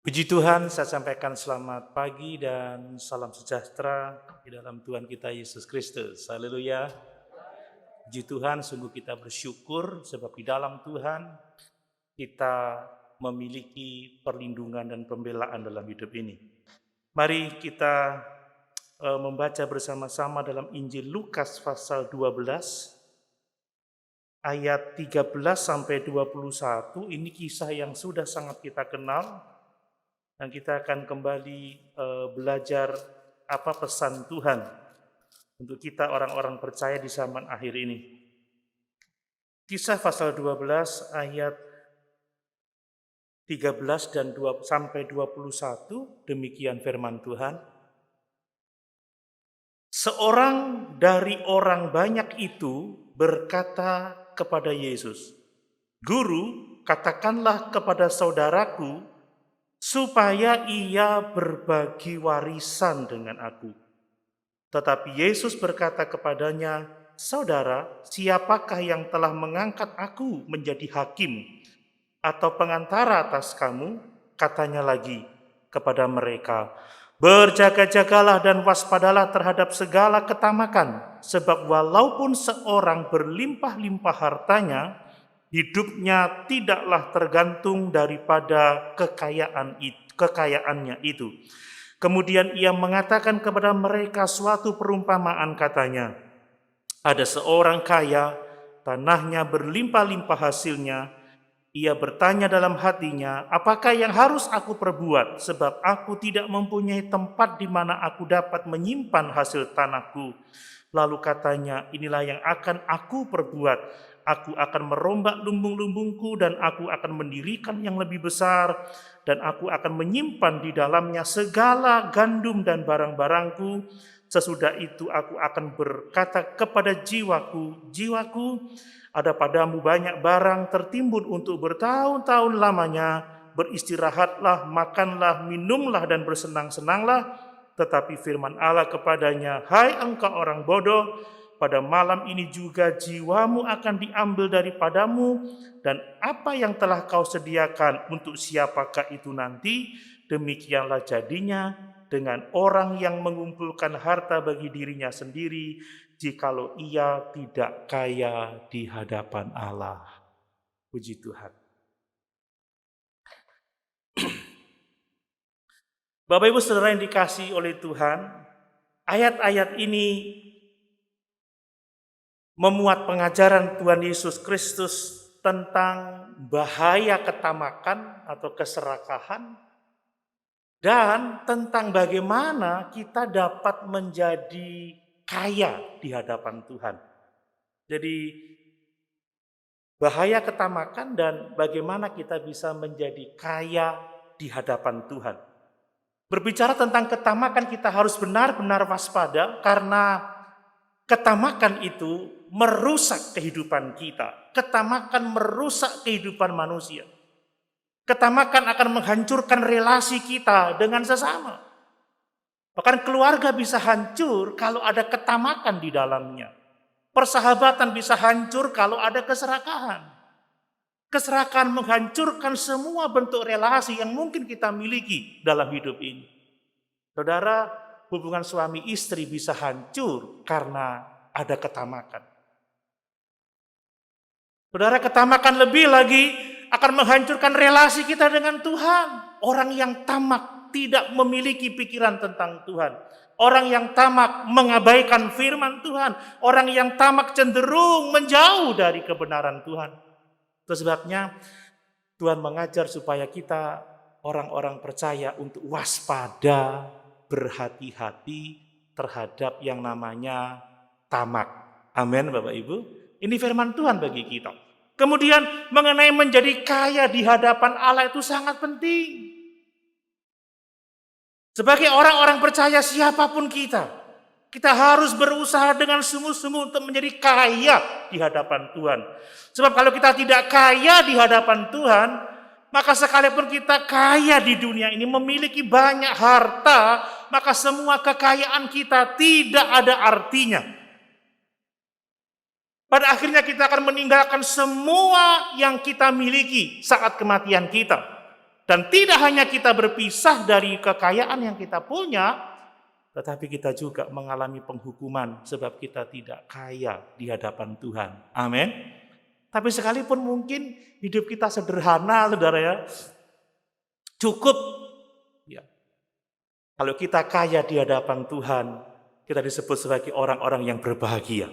Puji Tuhan, saya sampaikan selamat pagi dan salam sejahtera di dalam Tuhan kita Yesus Kristus. Haleluya. Puji Tuhan, sungguh kita bersyukur sebab di dalam Tuhan kita memiliki perlindungan dan pembelaan dalam hidup ini. Mari kita membaca bersama-sama dalam Injil Lukas pasal 12 ayat 13 sampai 21. Ini kisah yang sudah sangat kita kenal. Dan kita akan kembali belajar apa pesan Tuhan untuk kita orang-orang percaya di zaman akhir ini. Kisah pasal 12 ayat 13 dan sampai 21, demikian firman Tuhan. Seorang dari orang banyak itu berkata kepada Yesus, "Guru, katakanlah kepada saudaraku, supaya ia berbagi warisan dengan aku." Tetapi Yesus berkata kepadanya, "Saudara, siapakah yang telah mengangkat aku menjadi hakim atau pengantara atas kamu?" Katanya lagi kepada mereka, "Berjaga-jagalah dan waspadalah terhadap segala ketamakan, sebab walaupun seorang berlimpah-limpah hartanya, hidupnya tidaklah tergantung daripada kekayaannya itu." Kemudian ia mengatakan kepada mereka suatu perumpamaan, katanya, "Ada seorang kaya, tanahnya berlimpah-limpah hasilnya. Ia bertanya dalam hatinya, 'Apakah yang harus aku perbuat? Sebab aku tidak mempunyai tempat di mana aku dapat menyimpan hasil tanahku.' Lalu katanya, 'Inilah yang akan aku perbuat. Aku akan merombak lumbung-lumbungku dan aku akan mendirikan yang lebih besar, dan aku akan menyimpan di dalamnya segala gandum dan barang-barangku. Sesudah itu aku akan berkata kepada jiwaku, jiwaku, ada padamu banyak barang tertimbun untuk bertahun-tahun lamanya. Beristirahatlah, makanlah, minumlah dan bersenang-senanglah.' Tetapi firman Allah kepadanya, 'Hai engkau orang bodoh, pada malam ini juga jiwamu akan diambil daripadamu, dan apa yang telah kau sediakan untuk siapakah itu nanti? Demikianlah jadinya dengan orang yang mengumpulkan harta bagi dirinya sendiri, jikalau ia tidak kaya di hadapan Allah.'" Puji Tuhan. Bapak Ibu Saudara yang dikasihi oleh Tuhan, ayat-ayat ini memuat pengajaran Tuhan Yesus Kristus tentang bahaya ketamakan atau keserakahan, dan tentang bagaimana kita dapat menjadi kaya di hadapan Tuhan. Jadi bahaya ketamakan dan bagaimana kita bisa menjadi kaya di hadapan Tuhan. Berbicara tentang ketamakan, kita harus benar-benar waspada karena ketamakan itu merusak kehidupan kita. Ketamakan merusak kehidupan manusia. Ketamakan akan menghancurkan relasi kita dengan sesama. Bahkan keluarga bisa hancur kalau ada ketamakan di dalamnya. Persahabatan bisa hancur kalau ada keserakahan. Keserakahan menghancurkan semua bentuk relasi yang mungkin kita miliki dalam hidup ini. Saudara, hubungan suami istri bisa hancur karena ada ketamakan. Saudara, ketamakan lebih lagi akan menghancurkan relasi kita dengan Tuhan. Orang yang tamak tidak memiliki pikiran tentang Tuhan. Orang yang tamak mengabaikan firman Tuhan. Orang yang tamak cenderung menjauh dari kebenaran Tuhan. Itu sebabnya Tuhan mengajar supaya kita orang-orang percaya untuk waspada, berhati-hati terhadap yang namanya tamak. Amin Bapak Ibu. Ini firman Tuhan bagi kita. Kemudian mengenai menjadi kaya di hadapan Allah itu sangat penting. Sebagai orang-orang percaya siapapun kita harus berusaha dengan sungguh-sungguh untuk menjadi kaya di hadapan Tuhan. Sebab kalau kita tidak kaya di hadapan Tuhan, maka sekalipun kita kaya di dunia ini, memiliki banyak harta, maka semua kekayaan kita tidak ada artinya. Pada akhirnya kita akan meninggalkan semua yang kita miliki saat kematian kita. Dan tidak hanya kita berpisah dari kekayaan yang kita punya, tetapi kita juga mengalami penghukuman sebab kita tidak kaya di hadapan Tuhan. Amin. Tapi sekalipun mungkin hidup kita sederhana, saudara ya, cukup. Ya. Kalau kita kaya di hadapan Tuhan, kita disebut sebagai orang-orang yang berbahagia.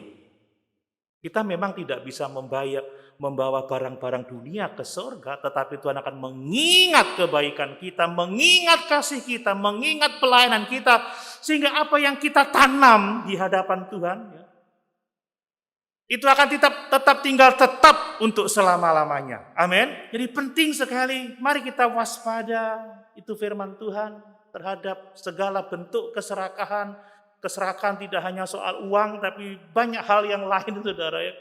Kita memang tidak bisa membawa barang-barang dunia ke surga, tetapi Tuhan akan mengingat kebaikan kita, mengingat kasih kita, mengingat pelayanan kita, sehingga apa yang kita tanam di hadapan Tuhan, ya, itu akan tetap tinggal tetap untuk selama-lamanya. Amin. Jadi penting sekali, mari kita waspada, itu firman Tuhan, terhadap segala bentuk keserakahan. Keserakahan tidak hanya soal uang, tapi banyak hal yang lain, saudara ya.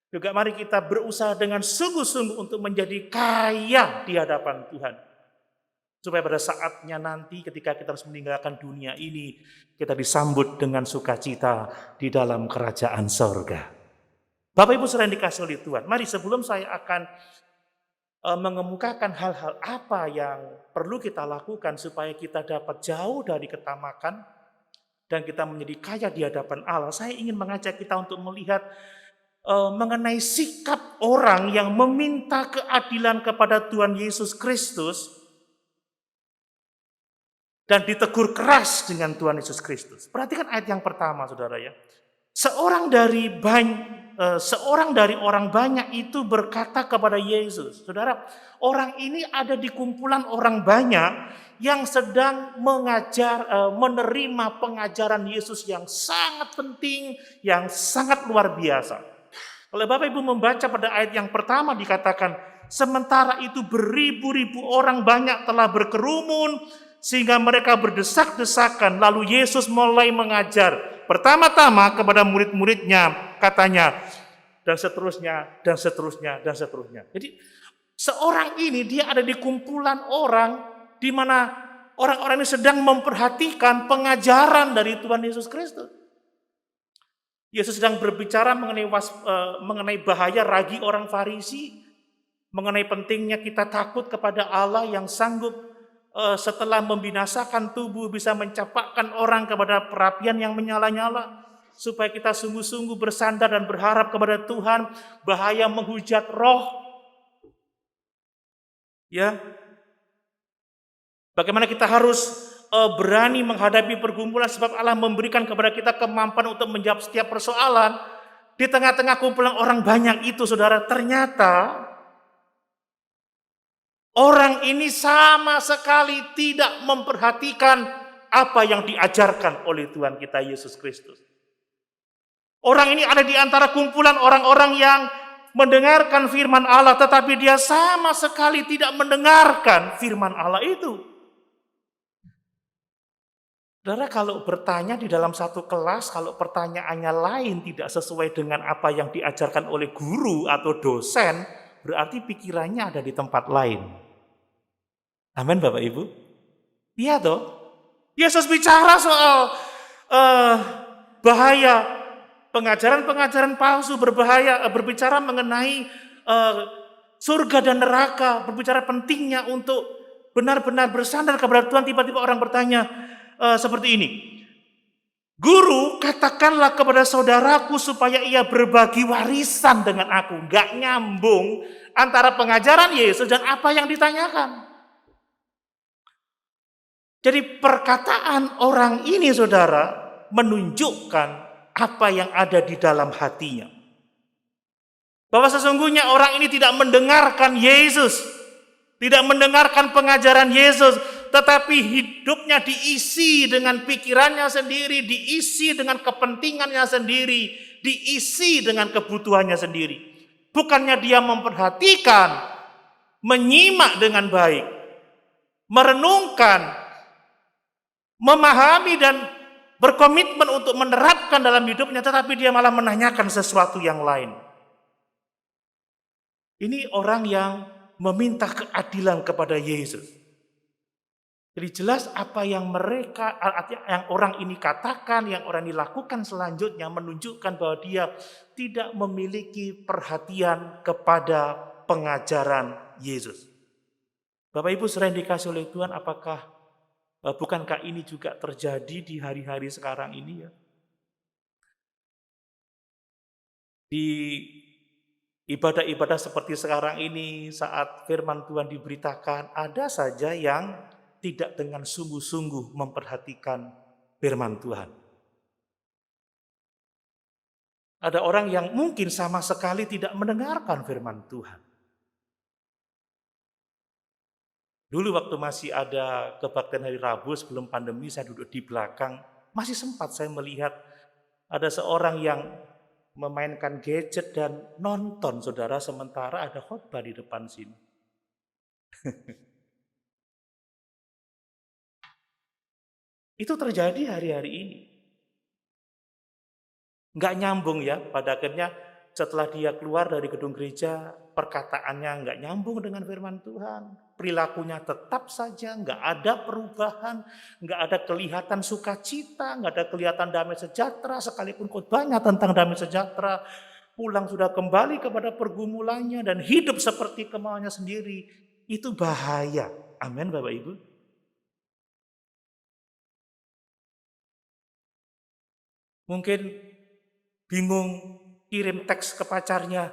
Juga mari kita berusaha dengan sungguh-sungguh untuk menjadi kaya di hadapan Tuhan. Supaya pada saatnya nanti ketika kita harus meninggalkan dunia ini, kita disambut dengan sukacita di dalam kerajaan sorga. Bapak Ibu saudara yang dikasihi oleh Tuhan, mari sebelum saya akan mengemukakan hal-hal apa yang perlu kita lakukan supaya kita dapat jauh dari ketamakan, dan kita menjadi kaya di hadapan Allah, saya ingin mengajak kita untuk melihat mengenai sikap orang yang meminta keadilan kepada Tuhan Yesus Kristus dan ditegur keras dengan Tuhan Yesus Kristus. Perhatikan ayat yang pertama, saudara ya. Seorang dari orang banyak itu berkata kepada Yesus, saudara, orang ini ada di kumpulan orang banyak yang sedang menerima pengajaran Yesus yang sangat penting, yang sangat luar biasa. Kalau Bapak Ibu membaca pada ayat yang pertama dikatakan, sementara itu beribu-ribu orang banyak telah berkerumun sehingga mereka berdesak-desakan. Lalu Yesus mulai mengajar. Pertama-tama kepada murid-muridnya katanya, dan seterusnya, dan seterusnya, dan seterusnya. Jadi seorang ini dia ada di kumpulan orang di mana orang-orang ini sedang memperhatikan pengajaran dari Tuhan Yesus Kristus. Yesus sedang berbicara mengenai bahaya ragi orang Farisi, mengenai pentingnya kita takut kepada Allah yang sanggup setelah membinasakan tubuh bisa mencampakkan orang kepada perapian yang menyala-nyala, supaya kita sungguh-sungguh bersandar dan berharap kepada Tuhan, bahaya menghujat roh. Ya. Bagaimana kita harus berani menghadapi pergumulan sebab Allah memberikan kepada kita kemampuan untuk menjawab setiap persoalan. Di tengah-tengah kumpulan orang banyak itu, saudara, ternyata orang ini sama sekali tidak memperhatikan apa yang diajarkan oleh Tuhan kita Yesus Kristus. Orang ini ada di antara kumpulan orang-orang yang mendengarkan firman Allah, tetapi dia sama sekali tidak mendengarkan firman Allah itu. Saudara, kalau bertanya di dalam satu kelas, kalau pertanyaannya lain tidak sesuai dengan apa yang diajarkan oleh guru atau dosen, berarti pikirannya ada di tempat lain. Amin, Bapak Ibu? Iya toh? Yesus bicara soal bahaya pengajaran-pengajaran palsu, berbicara mengenai surga dan neraka, berbicara pentingnya untuk benar-benar bersandar kepada Tuhan. Tiba-tiba orang bertanya seperti ini, Guru, katakanlah kepada saudaraku supaya ia berbagi warisan dengan aku. Gak nyambung antara pengajaran Yesus dan apa yang ditanyakan. Jadi perkataan orang ini, saudara, menunjukkan apa yang ada di dalam hatinya. Bahwa sesungguhnya orang ini tidak mendengarkan Yesus, tidak mendengarkan pengajaran Yesus, tetapi hidupnya diisi dengan pikirannya sendiri, diisi dengan kepentingannya sendiri, diisi dengan kebutuhannya sendiri. Bukannya dia memperhatikan, menyimak dengan baik, merenungkan, memahami dan berkomitmen untuk menerapkan dalam hidupnya, tetapi dia malah menanyakan sesuatu yang lain. Ini orang yang meminta keadilan kepada Yesus. Jadi jelas apa yang orang ini katakan, yang orang ini lakukan selanjutnya menunjukkan bahwa dia tidak memiliki perhatian kepada pengajaran Yesus. Bapak Ibu sering dikasih oleh Tuhan, bukankah ini juga terjadi di hari-hari sekarang ini ya? Di ibadah-ibadah seperti sekarang ini, saat firman Tuhan diberitakan, ada saja yang tidak dengan sungguh-sungguh memperhatikan firman Tuhan. Ada orang yang mungkin sama sekali tidak mendengarkan firman Tuhan. Dulu waktu masih ada kebaktian hari Rabu sebelum pandemi, saya duduk di belakang, masih sempat saya melihat ada seorang yang memainkan gadget dan nonton, saudara, sementara ada khotbah di depan sini. Itu terjadi hari-hari ini. Nggak nyambung ya, pada akhirnya setelah dia keluar dari gedung gereja, perkataannya nggak nyambung dengan firman Tuhan. Perilakunya tetap saja, nggak ada perubahan, nggak ada kelihatan sukacita, nggak ada kelihatan damai sejahtera, sekalipun khotbahnya tentang damai sejahtera. Pulang sudah kembali kepada pergumulannya dan hidup seperti kemauannya sendiri. Itu bahaya. Amin, Bapak Ibu. Mungkin bingung kirim teks ke pacarnya,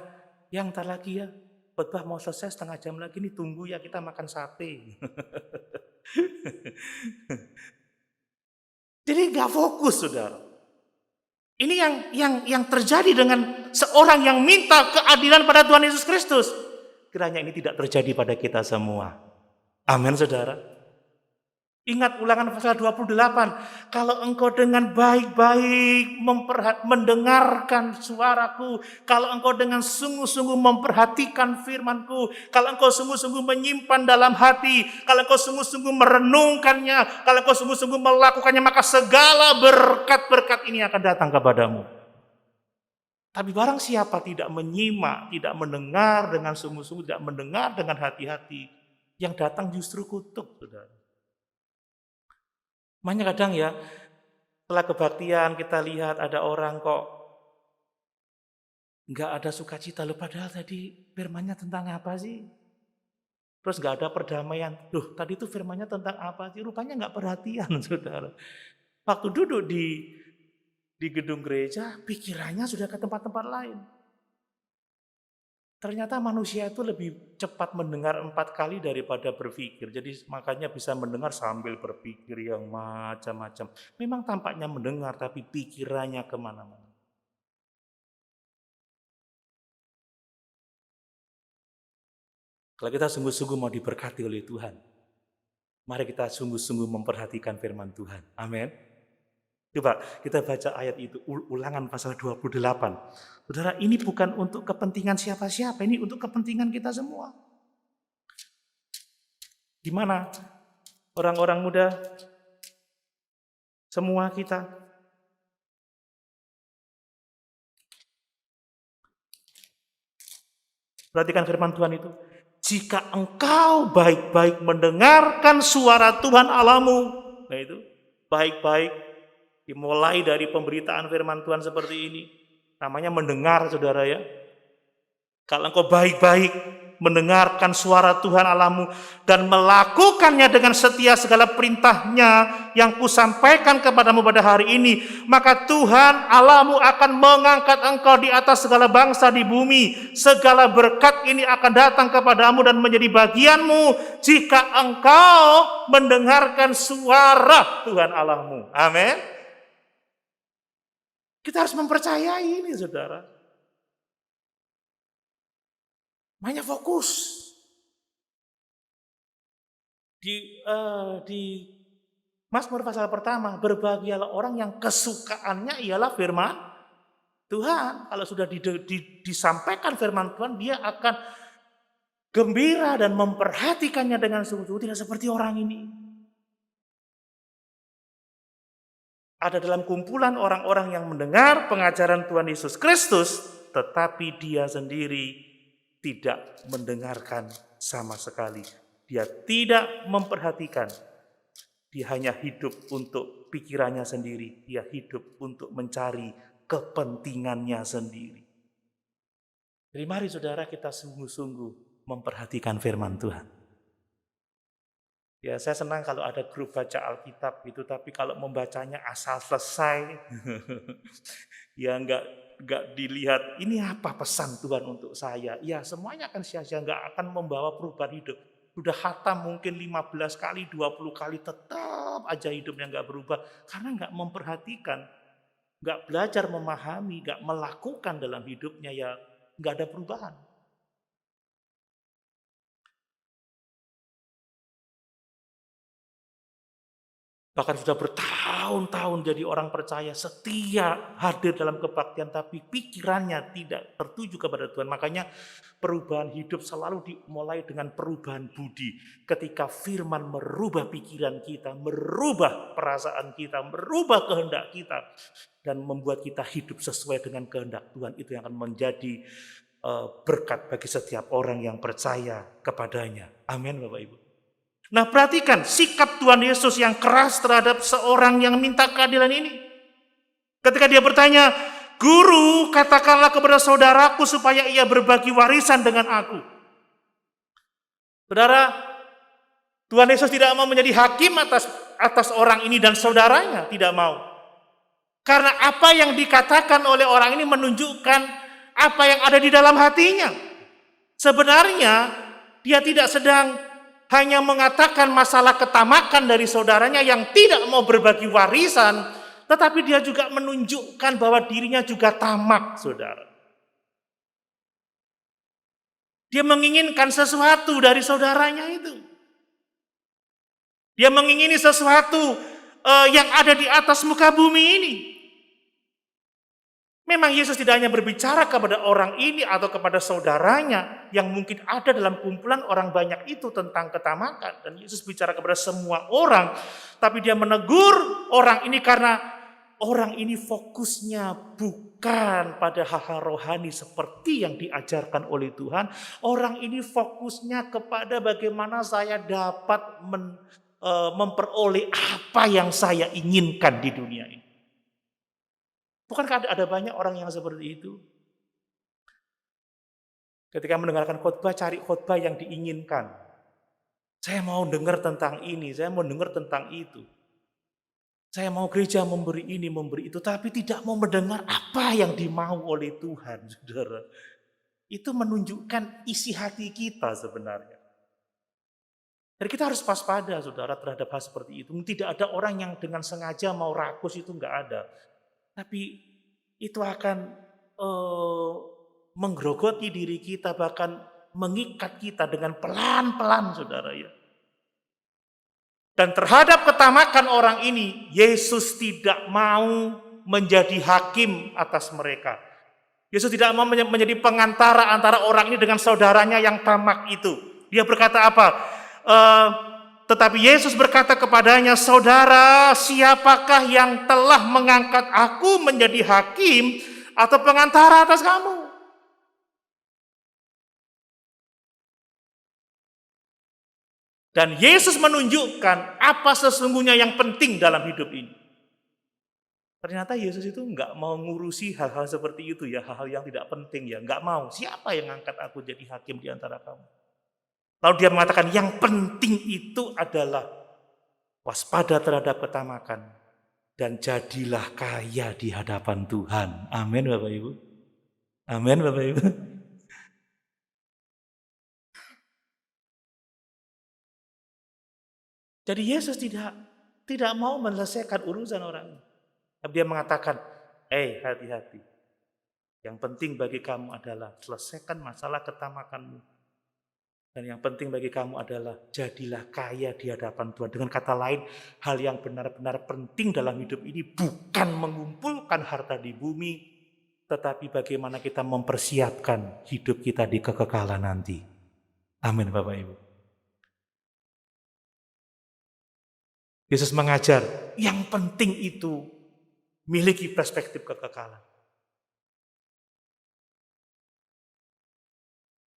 yang ntar lagi ya, khotbah mau selesai setengah jam lagi nih, tunggu ya kita makan sate. Jadi nggak fokus, saudara. Ini yang terjadi dengan seorang yang minta keadilan pada Tuhan Yesus Kristus. Kiranya ini tidak terjadi pada kita semua. Amin, saudara. Ingat Ulangan pasal 28. Kalau engkau dengan baik-baik mendengarkan suaraku, kalau engkau dengan sungguh-sungguh memperhatikan firmanku, kalau engkau sungguh-sungguh menyimpan dalam hati, kalau engkau sungguh-sungguh merenungkannya, kalau engkau sungguh-sungguh melakukannya, maka segala berkat-berkat ini akan datang kepadamu. Tapi barang siapa tidak menyimak, tidak mendengar dengan sungguh-sungguh, tidak mendengar dengan hati-hati, yang datang justru kutuk, saudara. Makanya kadang ya, setelah kebaktian kita lihat ada orang kok nggak ada sukacita, loh padahal tadi firmannya tentang apa sih? Terus nggak ada perdamaian. Loh tadi itu firmannya tentang apa sih? Rupanya nggak perhatian, saudara. Waktu duduk di gedung gereja, pikirannya sudah ke tempat-tempat lain. Ternyata manusia itu lebih cepat mendengar 4 kali daripada berpikir. Jadi makanya bisa mendengar sambil berpikir yang macam-macam. Memang tampaknya mendengar, tapi pikirannya kemana-mana. Kalau kita sungguh-sungguh mau diberkati oleh Tuhan, mari kita sungguh-sungguh memperhatikan firman Tuhan. Amin. Coba kita baca ayat itu, Ulangan pasal 28. Saudara, ini bukan untuk kepentingan siapa-siapa, ini untuk kepentingan kita semua. Gimana orang-orang muda? Semua kita. Perhatikan firman Tuhan itu. Jika engkau baik-baik mendengarkan suara Tuhan Allahmu. Nah itu, baik-baik. Dimulai dari pemberitaan firman Tuhan seperti ini. Namanya mendengar, saudara ya. Kalau engkau baik-baik mendengarkan suara Tuhan Allahmu dan melakukannya dengan setia segala perintahnya yang kusampaikan kepadamu pada hari ini, maka Tuhan Allahmu akan mengangkat engkau di atas segala bangsa di bumi. Segala berkat ini akan datang kepadamu dan menjadi bagianmu jika engkau mendengarkan suara Tuhan Allahmu. Amin. Kita harus mempercayai ini, saudara. Makanya fokus. Di Mazmur pasal pertama, berbahagialah orang yang kesukaannya ialah firman Tuhan. Kalau sudah disampaikan firman Tuhan, dia akan gembira dan memperhatikannya dengan sungguh-sungguh, tidak seperti orang ini. Ada dalam kumpulan orang-orang yang mendengar pengajaran Tuhan Yesus Kristus, tetapi dia sendiri tidak mendengarkan sama sekali. Dia tidak memperhatikan. Dia hanya hidup untuk pikirannya sendiri. Dia hidup untuk mencari kepentingannya sendiri. Jadi mari saudara kita sungguh-sungguh memperhatikan firman Tuhan. Ya, saya senang kalau ada grup baca Alkitab gitu, tapi kalau membacanya asal selesai, ya nggak dilihat ini apa pesan Tuhan untuk saya. Ya, semuanya akan sia-sia, nggak akan membawa perubahan hidup. Sudah khatam mungkin 15 kali, 20 kali, tetap aja hidupnya nggak berubah. Karena nggak memperhatikan, nggak belajar memahami, nggak melakukan dalam hidupnya, ya nggak ada perubahan. Bahkan sudah bertahun-tahun jadi orang percaya, setia hadir dalam kebaktian, tapi pikirannya tidak tertuju kepada Tuhan. Makanya perubahan hidup selalu dimulai dengan perubahan budi. Ketika firman merubah pikiran kita, merubah perasaan kita, merubah kehendak kita, dan membuat kita hidup sesuai dengan kehendak Tuhan, itu yang akan menjadi berkat bagi setiap orang yang percaya kepadanya. Amin, Bapak Ibu. Nah, perhatikan sikap Tuhan Yesus yang keras terhadap seorang yang minta keadilan ini. Ketika dia bertanya, "Guru, katakanlah kepada saudaraku supaya ia berbagi warisan dengan aku." Saudara, Tuhan Yesus tidak mau menjadi hakim atas orang ini dan saudaranya, tidak mau. Karena apa yang dikatakan oleh orang ini menunjukkan apa yang ada di dalam hatinya. Sebenarnya dia tidak sedang hanya mengatakan masalah ketamakan dari saudaranya yang tidak mau berbagi warisan, tetapi dia juga menunjukkan bahwa dirinya juga tamak, saudara. Dia menginginkan sesuatu dari saudaranya itu. Dia mengingini sesuatu yang ada di atas muka bumi ini. Memang Yesus tidak hanya berbicara kepada orang ini atau kepada saudaranya yang mungkin ada dalam kumpulan orang banyak itu tentang ketamakan. Dan Yesus bicara kepada semua orang, tapi dia menegur orang ini karena orang ini fokusnya bukan pada hal-hal rohani seperti yang diajarkan oleh Tuhan. Orang ini fokusnya kepada bagaimana saya dapat memperoleh apa yang saya inginkan di dunia ini. Bukankah ada banyak orang yang seperti itu? Ketika mendengarkan khotbah, cari khotbah yang diinginkan. Saya mau dengar tentang ini, saya mau dengar tentang itu. Saya mau gereja memberi ini, memberi itu, tapi tidak mau mendengar apa yang dimau oleh Tuhan, saudara. Itu menunjukkan isi hati kita sebenarnya. Dan kita harus waspada, saudara, terhadap hal seperti itu. Tidak ada orang yang dengan sengaja mau rakus, itu enggak ada. Tapi itu akan menggerogoti diri kita, bahkan mengikat kita dengan pelan-pelan, saudara ya. Dan terhadap ketamakan orang ini, Yesus tidak mau menjadi hakim atas mereka. Yesus tidak mau menjadi pengantara antara orang ini dengan saudaranya yang tamak itu. Dia berkata apa? Tetapi Yesus berkata kepadanya, "Saudara, siapakah yang telah mengangkat aku menjadi hakim atau pengantara atas kamu?" Dan Yesus menunjukkan apa sesungguhnya yang penting dalam hidup ini. Ternyata Yesus itu nggak mau ngurusi hal-hal seperti itu ya, hal-hal yang tidak penting ya, nggak mau. Siapa yang angkat aku jadi hakim di antara kamu? Lalu dia mengatakan yang penting itu adalah waspada terhadap ketamakan dan jadilah kaya di hadapan Tuhan. Amin Bapak Ibu. Amin Bapak Ibu. Jadi Yesus tidak mau menyelesaikan urusan orang. Tapi dia mengatakan, hati-hati. Yang penting bagi kamu adalah selesaikan masalah ketamakanmu. Dan yang penting bagi kamu adalah jadilah kaya di hadapan Tuhan. Dengan kata lain, hal yang benar-benar penting dalam hidup ini bukan mengumpulkan harta di bumi, tetapi bagaimana kita mempersiapkan hidup kita di kekekalan nanti. Amin Bapak Ibu. Yesus mengajar, yang penting itu miliki perspektif kekekalan.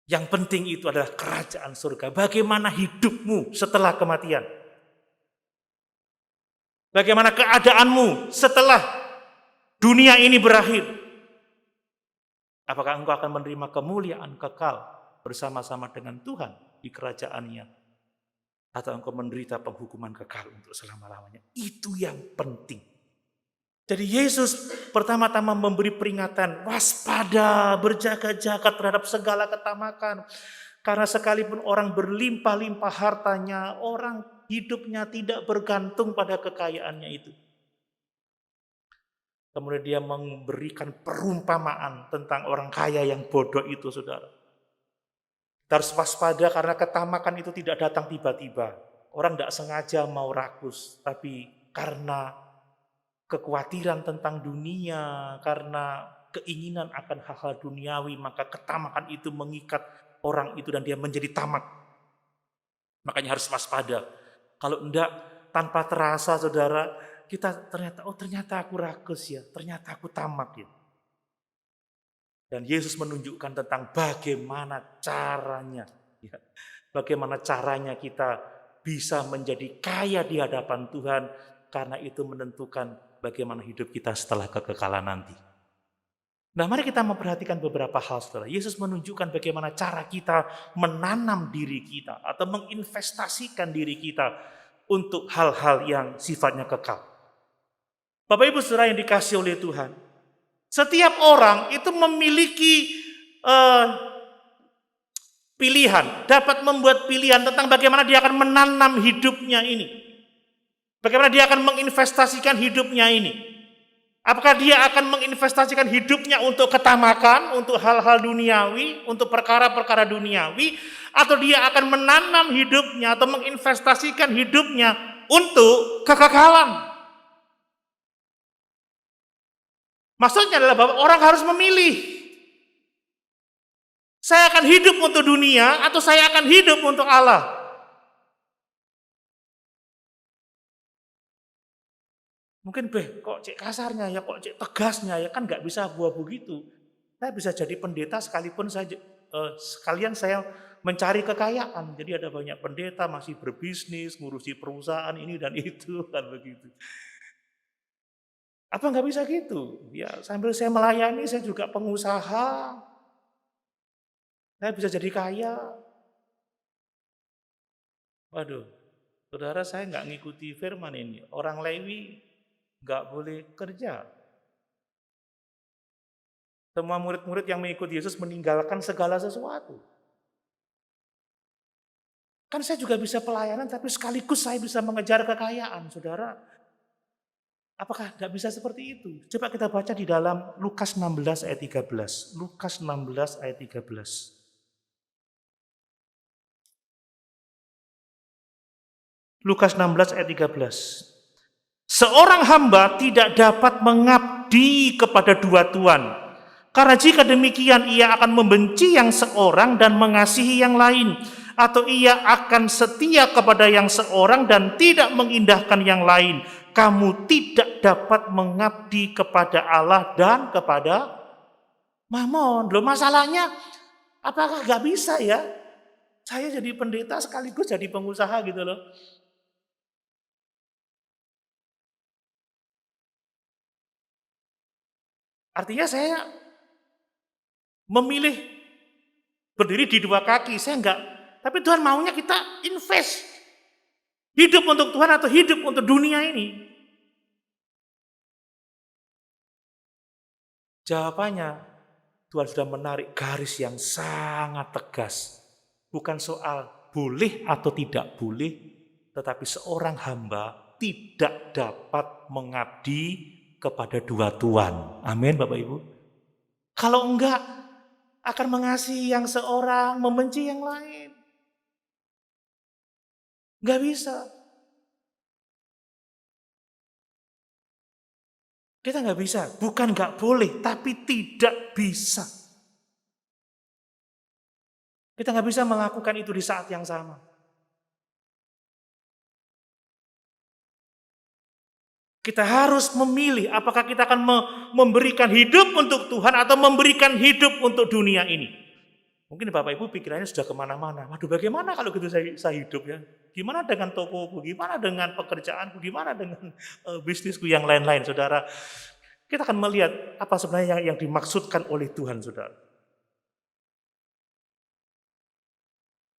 Yang penting itu adalah kerajaan surga. Bagaimana hidupmu setelah kematian? Bagaimana keadaanmu setelah dunia ini berakhir? Apakah engkau akan menerima kemuliaan kekal bersama-sama dengan Tuhan di kerajaannya? atau engkau menderita penghukuman kekal untuk selama-lamanya. Itu yang penting. Jadi Yesus pertama-tama memberi peringatan, waspada, berjaga-jaga terhadap segala ketamakan. Karena sekalipun orang berlimpah-limpah hartanya, orang hidupnya tidak bergantung pada kekayaannya itu. Kemudian dia memberikan perumpamaan tentang orang kaya yang bodoh itu, saudara. Kita harus waspada karena ketamakan itu tidak datang tiba-tiba. Orang tidak sengaja mau rakus, tapi karena kekhawatiran tentang dunia, karena keinginan akan hal-hal duniawi, maka ketamakan itu mengikat orang itu dan dia menjadi tamak. Makanya harus waspada. Kalau enggak, tanpa terasa, saudara, kita ternyata aku rakus ya, ternyata aku tamak ya. Dan Yesus menunjukkan tentang bagaimana caranya, ya, bagaimana caranya kita bisa menjadi kaya di hadapan Tuhan, karena itu menentukan bagaimana hidup kita setelah kekekalan nanti. Nah, mari kita memperhatikan beberapa hal, saudara. Yesus menunjukkan bagaimana cara kita menanam diri kita atau menginvestasikan diri kita untuk hal-hal yang sifatnya kekal. Bapak Ibu saudara yang dikasihi oleh Tuhan, setiap orang itu memiliki pilihan, dapat membuat pilihan tentang bagaimana dia akan menanam hidupnya ini. Bagaimana dia akan menginvestasikan hidupnya ini. Apakah dia akan menginvestasikan hidupnya untuk ketamakan, untuk hal-hal duniawi, untuk perkara-perkara duniawi, atau dia akan menanam hidupnya atau menginvestasikan hidupnya untuk kekekalan. Maksudnya adalah bahwa orang harus memilih. Saya akan hidup untuk dunia atau saya akan hidup untuk Allah. Mungkin kok cek kasarnya ya, kok cek tegasnya ya, kan nggak bisa abu-abu gitu. Saya bisa jadi pendeta sekalipun sekalian saya mencari kekayaan. Jadi ada banyak pendeta masih berbisnis, ngurusi perusahaan ini dan itu, kan begitu. Apa nggak bisa gitu? Ya sambil saya melayani, saya juga pengusaha. Saya bisa jadi kaya. Waduh, saudara, saya nggak ngikuti firman ini. Orang Lewi nggak boleh kerja. Semua murid-murid yang mengikuti Yesus meninggalkan segala sesuatu. Kan saya juga bisa pelayanan, tapi sekaligus saya bisa mengejar kekayaan, saudara. Apakah nggak bisa seperti itu? Coba kita baca di dalam Lukas 16 ayat 13. Lukas 16 ayat 13. Lukas 16 ayat 13. Seorang hamba tidak dapat mengabdi kepada dua tuan. Karena jika demikian ia akan membenci yang seorang dan mengasihi yang lain. Atau ia akan setia kepada yang seorang dan tidak mengindahkan yang lain. Kamu tidak dapat mengabdi kepada Allah dan kepada Mammon. Loh, masalahnya apakah gak bisa ya? Saya jadi pendeta sekaligus jadi pengusaha gitu loh. Artinya saya memilih berdiri di dua kaki, saya enggak. Tapi Tuhan maunya kita invest. Hidup untuk Tuhan atau hidup untuk dunia ini? Jawabannya, Tuhan sudah menarik garis yang sangat tegas. Bukan soal boleh atau tidak boleh, tetapi seorang hamba tidak dapat mengabdi kepada dua tuan. Amin, Bapak Ibu. Kalau enggak, akan mengasihi yang seorang, membenci yang lain. Enggak bisa. Kita enggak bisa. Bukan enggak boleh, tapi tidak bisa. Kita enggak bisa melakukan itu di saat yang sama. Kita harus memilih apakah kita akan memberikan hidup untuk Tuhan atau memberikan hidup untuk dunia ini. Mungkin Bapak Ibu pikirannya sudah kemana-mana. Waduh, bagaimana kalau gitu saya hidup ya? Gimana dengan tokoku? Gimana dengan pekerjaanku? Gimana dengan bisnisku yang lain-lain, saudara? Kita akan melihat apa sebenarnya yang dimaksudkan oleh Tuhan, saudara.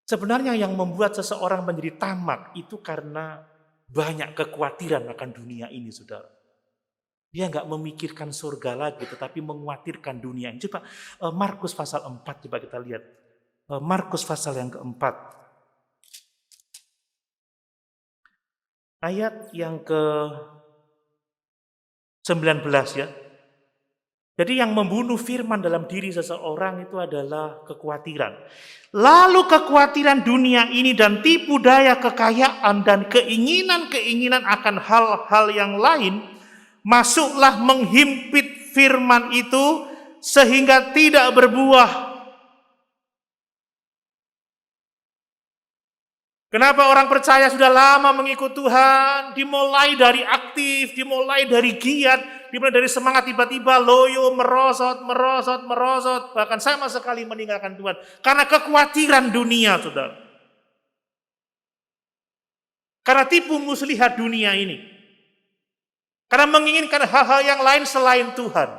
Sebenarnya yang membuat seseorang menjadi tamak itu karena banyak kekhawatiran akan dunia ini, saudara. Dia nggak memikirkan surga lagi, tetapi mengkhawatirkan dunia ini. Coba Markus pasal 4, coba kita lihat. Markus pasal yang keempat. Ayat yang ke-19 ya. Jadi yang membunuh firman dalam diri seseorang itu adalah kekhawatiran. Lalu kekhawatiran dunia ini dan tipu daya kekayaan dan keinginan-keinginan akan hal-hal yang lain masuklah menghimpit firman itu sehingga tidak berbuah. Kenapa orang percaya sudah lama mengikut Tuhan, dimulai dari aktif, dimulai dari giat, dimulai dari semangat, tiba-tiba loyo, merosot, bahkan sama sekali meninggalkan Tuhan. Karena kekhawatiran dunia, saudara. Karena tipu muslihat dunia ini. Karena menginginkan hal-hal yang lain selain Tuhan.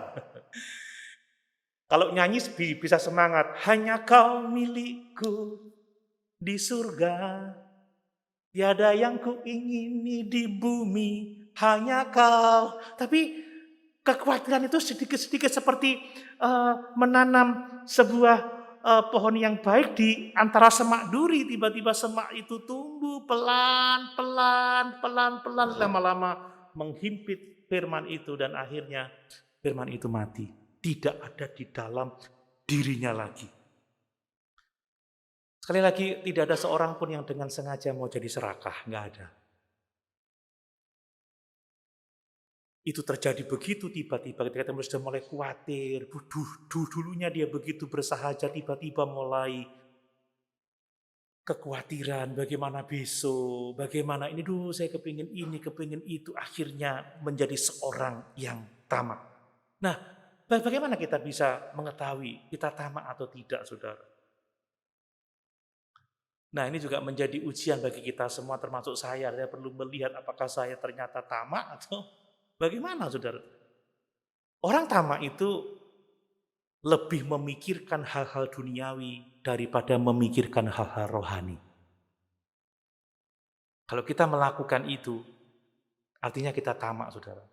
Kalau nyanyi bisa semangat, hanya kau milikku di surga. Tiada yang kuingini di bumi, hanya kau. Tapi kekhawatiran itu sedikit-sedikit seperti menanam sebuah pohon yang baik di antara semak duri. Tiba-tiba semak itu tumbuh pelan-pelan, lama-lama menghimpit firman itu dan akhirnya firman itu mati. Tidak ada di dalam dirinya lagi. Sekali lagi, tidak ada seorang pun yang dengan sengaja mau jadi serakah, nggak ada. Itu terjadi begitu tiba-tiba ketika kita sudah mulai khawatir, dulunya dia begitu bersahaja, tiba-tiba mulai kekhawatiran, bagaimana besok, bagaimana ini, saya kepingin ini, kepingin itu, akhirnya menjadi seorang yang tamak. Nah, bagaimana kita bisa mengetahui kita tamak atau tidak, saudara? Nah, ini juga menjadi ujian bagi kita semua, termasuk saya. Saya perlu melihat apakah saya ternyata tamak atau bagaimana, saudara. Orang tamak itu lebih memikirkan hal-hal duniawi daripada memikirkan hal-hal rohani. Kalau kita melakukan itu, artinya kita tamak, saudara.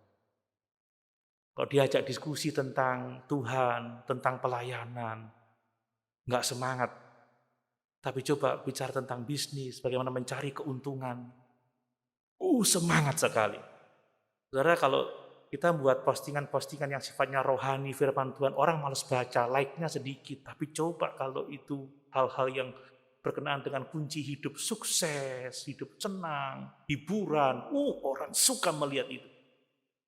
Kalau diajak diskusi tentang Tuhan, tentang pelayanan, nggak semangat. Tapi coba bicara tentang bisnis, bagaimana mencari keuntungan. Semangat sekali. Saudara, kalau kita buat postingan-postingan yang sifatnya rohani, firman Tuhan, orang malas baca, like-nya sedikit. Tapi coba kalau itu hal-hal yang berkenaan dengan kunci hidup sukses, hidup senang, hiburan, orang suka melihat itu.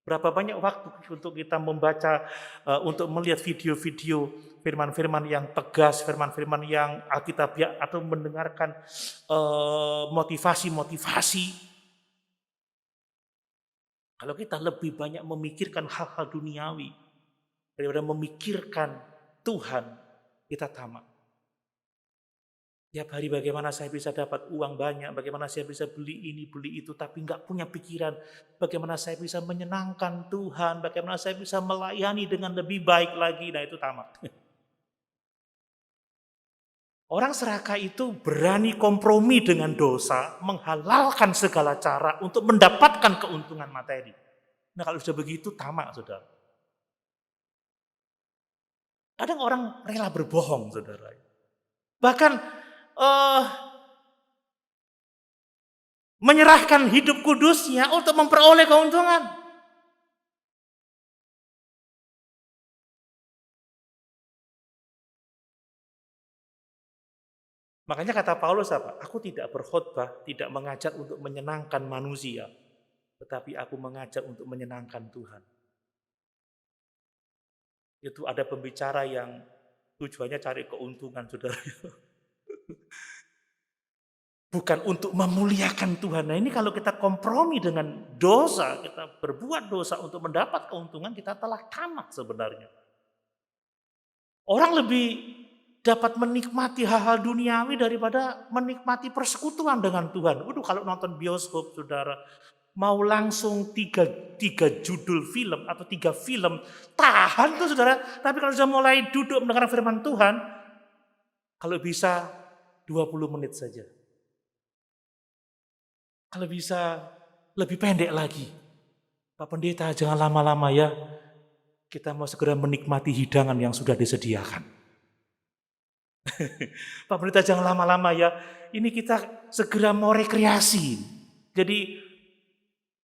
Berapa banyak waktu untuk kita membaca, untuk melihat video-video firman-firman yang tegas, firman-firman yang alkitabiah, atau mendengarkan motivasi-motivasi. Kalau kita lebih banyak memikirkan hal-hal duniawi daripada memikirkan Tuhan, kita tamak. Tiap hari bagaimana saya bisa dapat uang banyak, bagaimana saya bisa beli ini, beli itu, tapi nggak punya pikiran bagaimana saya bisa menyenangkan Tuhan, bagaimana saya bisa melayani dengan lebih baik lagi. Nah, itu tamak. Orang serakah itu berani kompromi dengan dosa, menghalalkan segala cara untuk mendapatkan keuntungan materi. Nah, kalau sudah begitu tamak, saudara. Kadang orang rela berbohong, saudara. Bahkan menyerahkan hidup kudusnya untuk memperoleh keuntungan. Makanya kata Paulus apa? Aku tidak berkhotbah, tidak mengajar untuk menyenangkan manusia, tetapi aku mengajar untuk menyenangkan Tuhan. Itu ada pembicara yang tujuannya cari keuntungan, saudara. Bukan untuk memuliakan Tuhan. Nah, ini kalau kita kompromi dengan dosa, kita berbuat dosa untuk mendapat keuntungan, kita telah tamak sebenarnya. Orang lebih dapat menikmati hal-hal duniawi daripada menikmati persekutuan dengan Tuhan. Kalau nonton bioskop, saudara, mau langsung tiga judul film atau 3 film, tahan tuh, saudara. Tapi kalau sudah mulai duduk mendengar firman Tuhan, kalau bisa 20 menit saja. Kalau bisa lebih pendek lagi. Pak Pendeta, jangan lama-lama ya. Kita mau segera menikmati hidangan yang sudah disediakan. Pak Pendeta, jangan lama-lama ya. Ini kita segera mau rekreasi. Jadi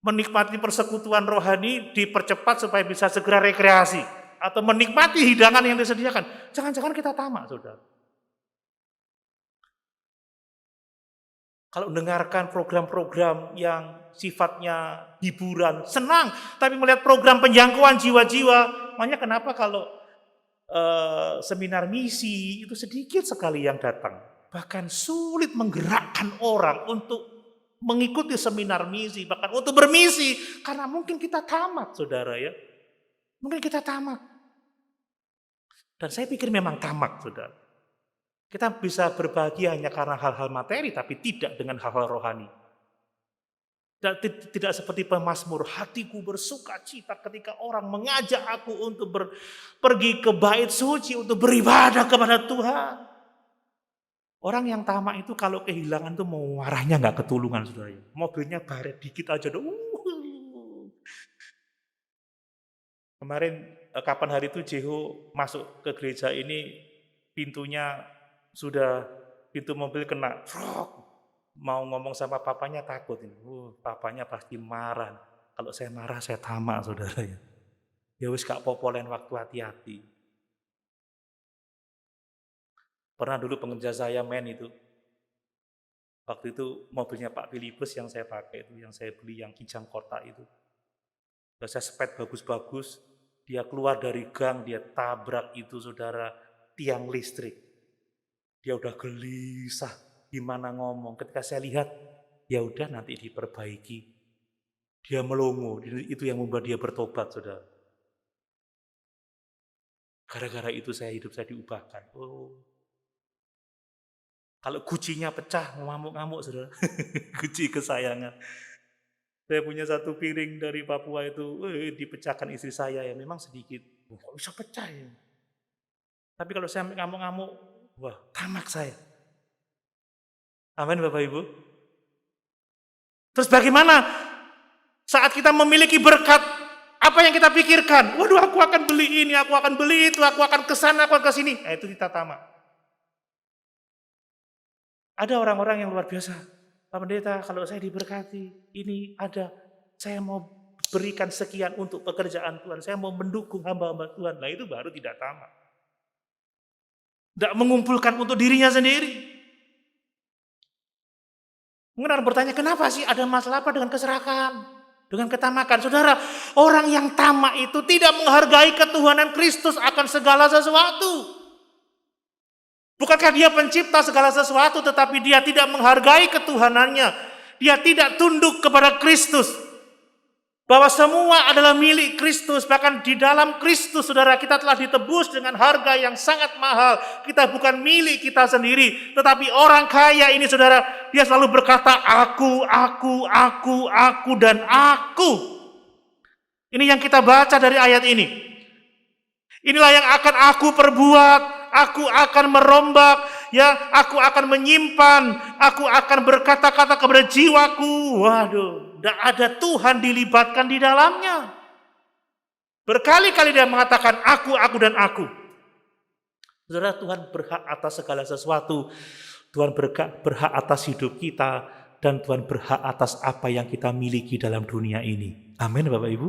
menikmati persekutuan rohani dipercepat supaya bisa segera rekreasi. Atau menikmati hidangan yang disediakan. Jangan-jangan kita tamak, saudara. Kalau mendengarkan program-program yang sifatnya hiburan, senang. Tapi melihat program penjangkauan jiwa-jiwa, makanya kenapa kalau seminar misi itu sedikit sekali yang datang. Bahkan sulit menggerakkan orang untuk mengikuti seminar misi, bahkan untuk bermisi. Karena mungkin kita tamak, saudara ya. Mungkin kita tamak. Dan saya pikir memang tamak, saudara. Kita bisa berbahagia hanya karena hal-hal materi, tapi tidak dengan hal-hal rohani. Tidak seperti pemazmur, hatiku bersuka cita ketika orang mengajak aku untuk pergi ke bait suci, untuk beribadah kepada Tuhan. Orang yang tamak itu kalau kehilangan tuh mau arahnya nggak ketulungan, saudara. Mobilnya baret dikit aja. Kemarin, kapan hari itu Jeho masuk ke gereja ini, pintunya sudah pintu mobil kena frog. Mau ngomong sama papanya takut ini. Papanya pasti marah. Kalau saya marah saya tamak, saudara ya. Ya wis gak popolen waktu hati-hati. Pernah dulu pengerja saya itu. Waktu itu mobilnya Pak Filipus yang saya pakai itu, yang saya beli yang kijang kotak itu. Udah saya sepet bagus-bagus, dia keluar dari gang, dia tabrak itu, saudara, tiang listrik. Dia udah gelisah, gimana ngomong. Ketika saya lihat, ya udah nanti diperbaiki. Dia melongo, itu yang membuat dia bertobat, saudara. Gara-gara itu hidup saya diubahkan. Kalau gucinya pecah, ngamuk-ngamuk, saudara. Guci kesayangan. Saya punya satu piring dari Papua itu, dipecahkan istri saya ya, memang sedikit. Kok bisa pecah ya? Tapi kalau saya ngamuk-ngamuk, wah, tamak saya. Amin, Bapak Ibu. Terus bagaimana saat kita memiliki berkat, apa yang kita pikirkan? Waduh, aku akan beli ini, aku akan beli itu, aku akan ke sana, aku akan ke sini. Nah, itu kita tamak. Ada orang-orang yang luar biasa. Pak Pendeta, kalau saya diberkati, ini ada, saya mau berikan sekian untuk pekerjaan Tuhan, saya mau mendukung hamba-hamba Tuhan. Nah, itu baru tidak tamak. Tidak mengumpulkan untuk dirinya sendiri. Mungkin orang bertanya, kenapa sih ada masalah apa dengan keserakahan? Dengan ketamakan? Saudara, orang yang tamak itu tidak menghargai ketuhanan Kristus akan segala sesuatu. Bukankah dia pencipta segala sesuatu, tetapi dia tidak menghargai ketuhanannya. Dia tidak tunduk kepada Kristus. Bahwa semua adalah milik Kristus. Bahkan di dalam Kristus, saudara, kita telah ditebus dengan harga yang sangat mahal. Kita bukan milik kita sendiri. Tetapi orang kaya ini, saudara, dia selalu berkata, aku, dan aku. Ini yang kita baca dari ayat ini. Inilah yang akan aku perbuat. Aku akan merombak. Ya, aku akan menyimpan. Aku akan berkata-kata kepada jiwaku. Waduh. Tidak ada Tuhan dilibatkan di dalamnya. Berkali-kali dia mengatakan aku, dan aku. Saudara, Tuhan berhak atas segala sesuatu. Tuhan berhak atas hidup kita. Dan Tuhan berhak atas apa yang kita miliki dalam dunia ini. Amin, Bapak Ibu.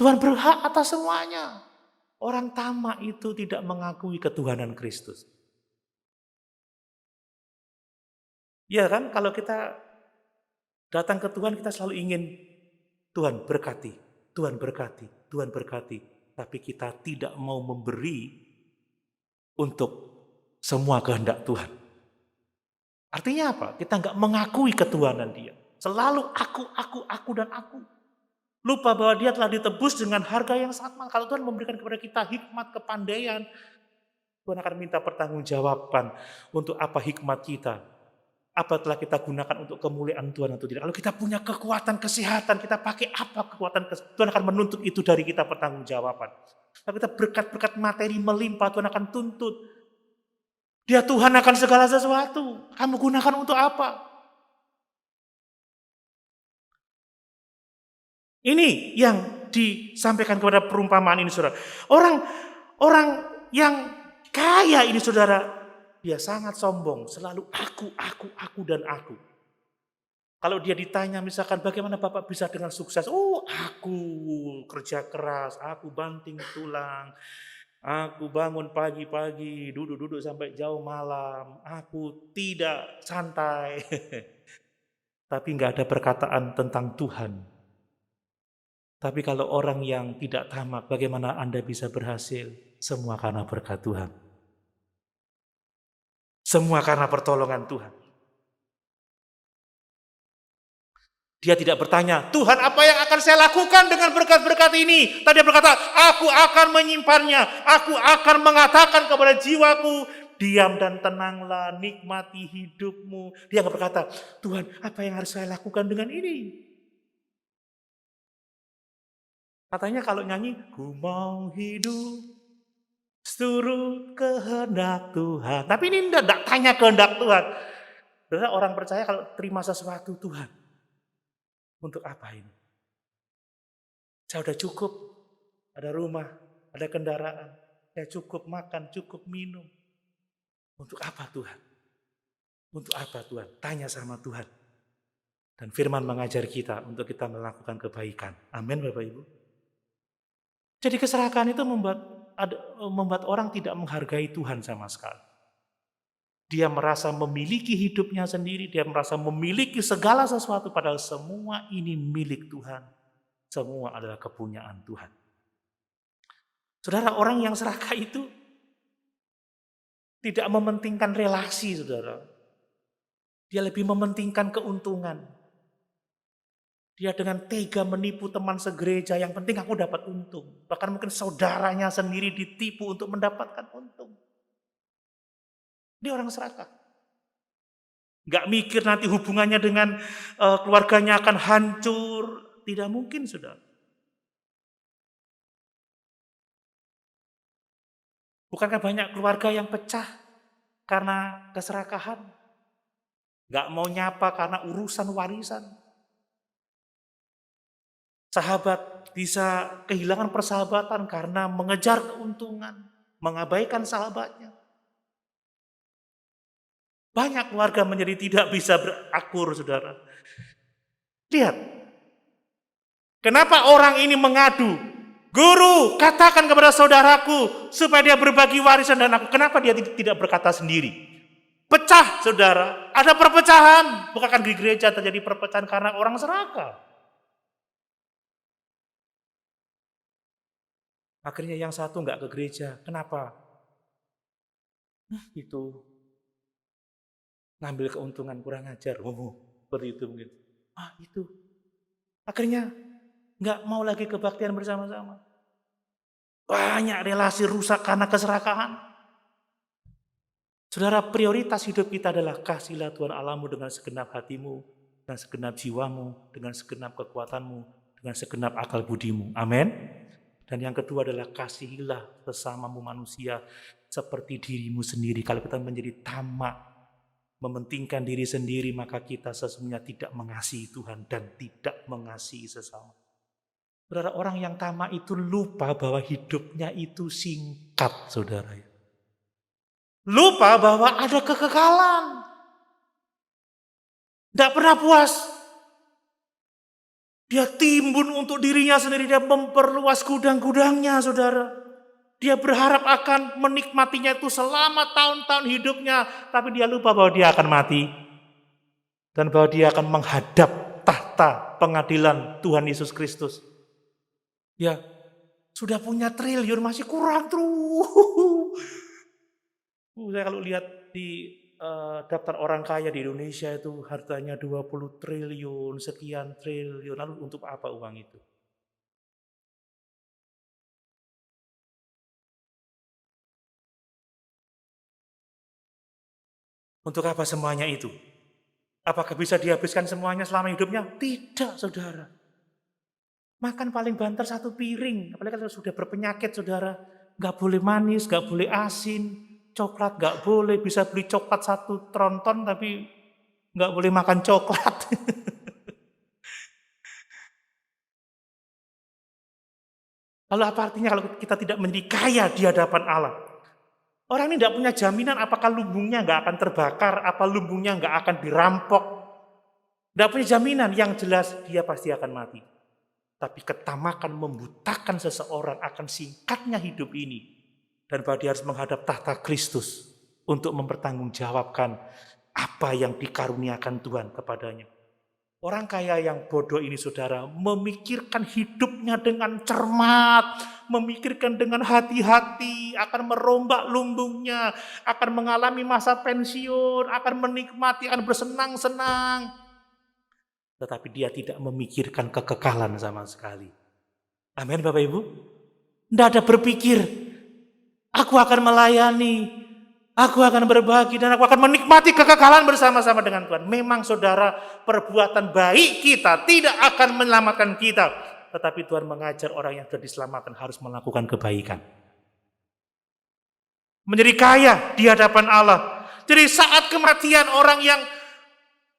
Tuhan berhak atas semuanya. Orang tamak itu tidak mengakui ketuhanan Kristus. Ya kan, kalau kita datang ke Tuhan, kita selalu ingin Tuhan berkati, Tuhan berkati, Tuhan berkati. Tapi kita tidak mau memberi untuk semua kehendak Tuhan. Artinya apa? Kita nggak mengakui ketuhanan dia. Selalu aku, dan aku. Lupa bahwa dia telah ditebus dengan harga yang sangat mahal. Kalau Tuhan memberikan kepada kita hikmat, kepandaian, Tuhan akan minta pertanggungjawaban untuk apa hikmat kita. Apa telah kita gunakan untuk kemuliaan Tuhan atau tidak. Kalau kita punya kekuatan kesehatan, kita pakai apa kekuatan kesehatan. Tuhan akan menuntut itu dari kita pertanggungjawaban. Kalau kita berkat-berkat materi melimpah, Tuhan akan tuntut. Dia Tuhan akan segala sesuatu. Kamu gunakan untuk apa? Ini yang disampaikan kepada perumpamaan ini, saudara. Orang yang kaya ini, saudara, dia sangat sombong. Selalu aku, dan aku. Kalau dia ditanya misalkan bagaimana Bapak bisa dengan sukses? Oh, aku kerja keras, aku banting tulang, aku bangun pagi-pagi, duduk-duduk sampai jauh malam, aku tidak santai. Tapi nggak ada perkataan tentang Tuhan. Tapi kalau orang yang tidak tamak, bagaimana Anda bisa berhasil? Semua karena berkat Tuhan. Semua karena pertolongan Tuhan. Dia tidak bertanya, Tuhan apa yang akan saya lakukan dengan berkat-berkat ini? Tadi dia berkata, aku akan menyimpannya. Aku akan mengatakan kepada jiwaku, diam dan tenanglah, nikmati hidupmu. Dia nggak berkata, Tuhan apa yang harus saya lakukan dengan ini? Katanya kalau nyanyi, ku mau hidup seturut kehendak Tuhan. Tapi ini tidak tanya kehendak Tuhan. Saudara, orang percaya kalau terima sesuatu Tuhan. Untuk apa ini? Saya udah cukup, ada rumah, ada kendaraan, saya cukup makan, cukup minum. Untuk apa Tuhan? Untuk apa Tuhan? Tanya sama Tuhan. Dan firman mengajar kita untuk kita melakukan kebaikan. Amin Bapak Ibu. Jadi keserakahan itu membuat orang tidak menghargai Tuhan sama sekali. Dia merasa memiliki hidupnya sendiri, dia merasa memiliki segala sesuatu, padahal semua ini milik Tuhan. Semua adalah kepunyaan Tuhan. Saudara, orang yang serakah itu tidak mementingkan relasi, saudara. Dia lebih mementingkan keuntungan. Dia dengan tega menipu teman segereja, yang penting aku dapat untung. Bahkan mungkin saudaranya sendiri ditipu untuk mendapatkan untung. Dia orang serakah. Nggak mikir nanti hubungannya dengan keluarganya akan hancur. Tidak mungkin, saudara. Bukankah banyak keluarga yang pecah karena keserakahan? Nggak mau nyapa karena urusan warisan. Sahabat bisa kehilangan persahabatan karena mengejar keuntungan, mengabaikan sahabatnya. Banyak keluarga menjadi tidak bisa berakur, saudara. Lihat, kenapa orang ini mengadu? Guru, katakan kepada saudaraku supaya dia berbagi warisan dan aku. Kenapa dia tidak berkata sendiri? Pecah, saudara. Ada perpecahan. Bukankah di gereja terjadi perpecahan karena orang serakah? Akhirnya yang satu nggak ke gereja. Kenapa? Itu ngambil keuntungan, kurang ajar. Seperti itu mungkin. Itu. Akhirnya nggak mau lagi kebaktian bersama-sama. Banyak relasi rusak karena keserakahan. Saudara, prioritas hidup kita adalah kasihlah Tuhan Allahmu dengan segenap hatimu, dengan segenap jiwamu, dengan segenap kekuatanmu, dengan segenap akal budimu. Amin. Dan yang kedua adalah kasihilah sesamamu manusia seperti dirimu sendiri. Kalau kita menjadi tamak, mementingkan diri sendiri, maka kita sesungguhnya tidak mengasihi Tuhan dan tidak mengasihi sesama. Saudara, orang yang tamak itu lupa bahwa hidupnya itu singkat, saudara. Lupa bahwa ada kekekalan. Tidak pernah puas. Dia timbun untuk dirinya sendiri, dia memperluas gudang-gudangnya, saudara. Dia berharap akan menikmatinya itu selama tahun-tahun hidupnya. Tapi dia lupa bahwa dia akan mati. Dan bahwa dia akan menghadap tahta pengadilan Tuhan Yesus Kristus. Ya, sudah punya triliun masih kurang terus. Saya kalau lihat di daftar orang kaya di Indonesia itu hartanya 20 triliun, sekian triliun. Lalu untuk apa uang itu? Untuk apa semuanya itu? Apakah bisa dihabiskan semuanya selama hidupnya? Tidak, saudara. Makan paling banter satu piring. Apalagi kalau sudah berpenyakit, saudara. Nggak boleh manis, nggak boleh asin. coklat nggak boleh, bisa beli coklat 1 tronton tapi nggak boleh makan coklat. Lalu apa artinya kalau kita tidak menjadi kaya di hadapan Allah? Orang ini tidak punya jaminan apakah lumbungnya nggak akan terbakar, apa lumbungnya nggak akan dirampok. Tidak punya jaminan, yang jelas dia pasti akan mati. Tapi ketamakan membutakan seseorang akan singkatnya hidup ini. Dan bahwa dia harus menghadap tahta Kristus untuk mempertanggungjawabkan apa yang dikaruniakan Tuhan kepadanya. Orang kaya yang bodoh ini, saudara, memikirkan hidupnya dengan cermat, memikirkan dengan hati-hati, akan merombak lumbungnya, akan mengalami masa pensiun, akan menikmati, akan bersenang-senang. Tetapi dia tidak memikirkan kekekalan sama sekali. Amin, Bapak Ibu. Tidak ada berpikir, aku akan melayani, aku akan berbagi, dan aku akan menikmati kekekalan bersama-sama dengan Tuhan. Memang saudara, perbuatan baik kita tidak akan menyelamatkan kita. Tetapi Tuhan mengajar orang yang sudah diselamatkan harus melakukan kebaikan. Menjadi kaya di hadapan Allah. Jadi saat kematian, orang yang